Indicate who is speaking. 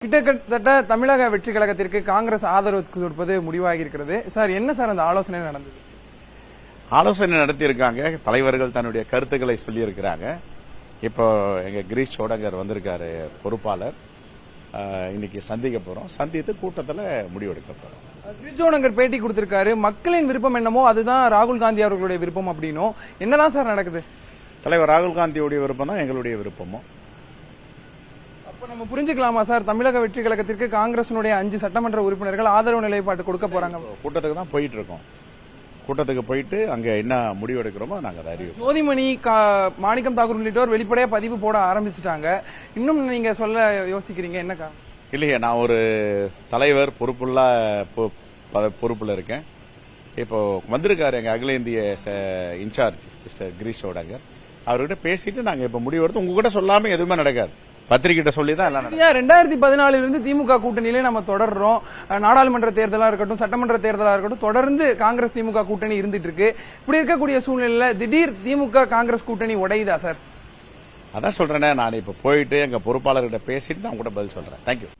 Speaker 1: கிட்டத்தட்ட தமிழக வெற்றி கழகத்திற்கு காங்கிரஸ் ஆதரவு கொடுப்பது முடிவாகி இருக்கிறது. சார், என்ன சார் அந்த ஆலோசனை நடந்தது?
Speaker 2: ஆலோசனை நடத்தியிருக்காங்க. தலைவர்கள் தன்னுடைய கருத்துக்களை சொல்லியிருக்கிறாங்க. இப்போ எங்க கிரீஷ் சோடங்கர் வந்திருக்காரு, பொறுப்பாளர். இன்னைக்கு சந்திக்க போறோம். சந்தித்து கூட்டத்தில் முடிவெடுக்க போறோம்.
Speaker 1: கிரீஷ் சோடங்கர் பேட்டி கொடுத்திருக்காரு. மக்களின் விருப்பம் என்னமோ அதுதான் ராகுல் காந்தி அவர்களுடைய விருப்பம் அப்படின்னும். என்னதான் சார் நடக்குது?
Speaker 2: தலைவர் ராகுல் காந்தியுடைய விருப்பம் தான் எங்களுடைய விருப்பமும்.
Speaker 1: அப்ப நம்ம புரிஞ்சுக்கலாமா சார், தமிழக வெற்றி கழகத்திற்கு காங்கிரசினுடைய 5 சட்டமன்ற உறுப்பினர்கள் ஆதரவு நிலைப்பாட்டு கொடுக்க போறாங்க?
Speaker 2: கூட்டத்துக்கு தான் போயிட்டு இருக்கோம். கூட்டத்துக்கு போயிட்டு அங்க என்ன முடிவு எடுக்கிறோமோ நாங்க அதை அறிவிப்போம்.
Speaker 1: ஜோதிமணி, மாணிக்கம் தாக்கூர் உள்ளிட்டோர் வெளிப்படையா பதிவு போட ஆரம்பிச்சுட்டாங்க. இன்னும் நீங்க சொல்ல யோசிக்கிறீங்க, என்ன காரணம்?
Speaker 2: இல்லையே, நான் ஒரு தலைவர் பொறுப்புல இருக்கேன். இப்போ வந்திருக்காரு எங்க அகில இந்திய இன்சார்ஜ் மிஸ்டர் கிரீஷ் சோடங்கர். அவர்கிட்ட பேசிட்டு நாங்க இப்ப முடிவெடுத்து உங்ககிட்ட சொல்லாம எதுவுமே நடக்காது. பத்திரிகிட்ட சொல்லிதான் எல்லாம் நடக்கும்.
Speaker 1: 2014 திமுக கூட்டணியிலே நம்ம தொடர்றோம். நாடாளுமன்ற தேர்தலா இருக்கட்டும், சட்டமன்ற தேர்தலா இருக்கட்டும், தொடர்ந்து காங்கிரஸ் திமுக கூட்டணி இருந்துட்டு இருக்கு. இப்படி இருக்கக்கூடிய சூழ்நிலையில திடீர் திமுக காங்கிரஸ் கூட்டணி உடையுதா சார்?
Speaker 2: அதான் சொல்றேனே, நான் இப்ப போயிட்டு எங்க பொறுப்பாளர்கிட்ட பேசிட்டு நான் கூட பதில் சொல்றேன். தேங்க்யூ.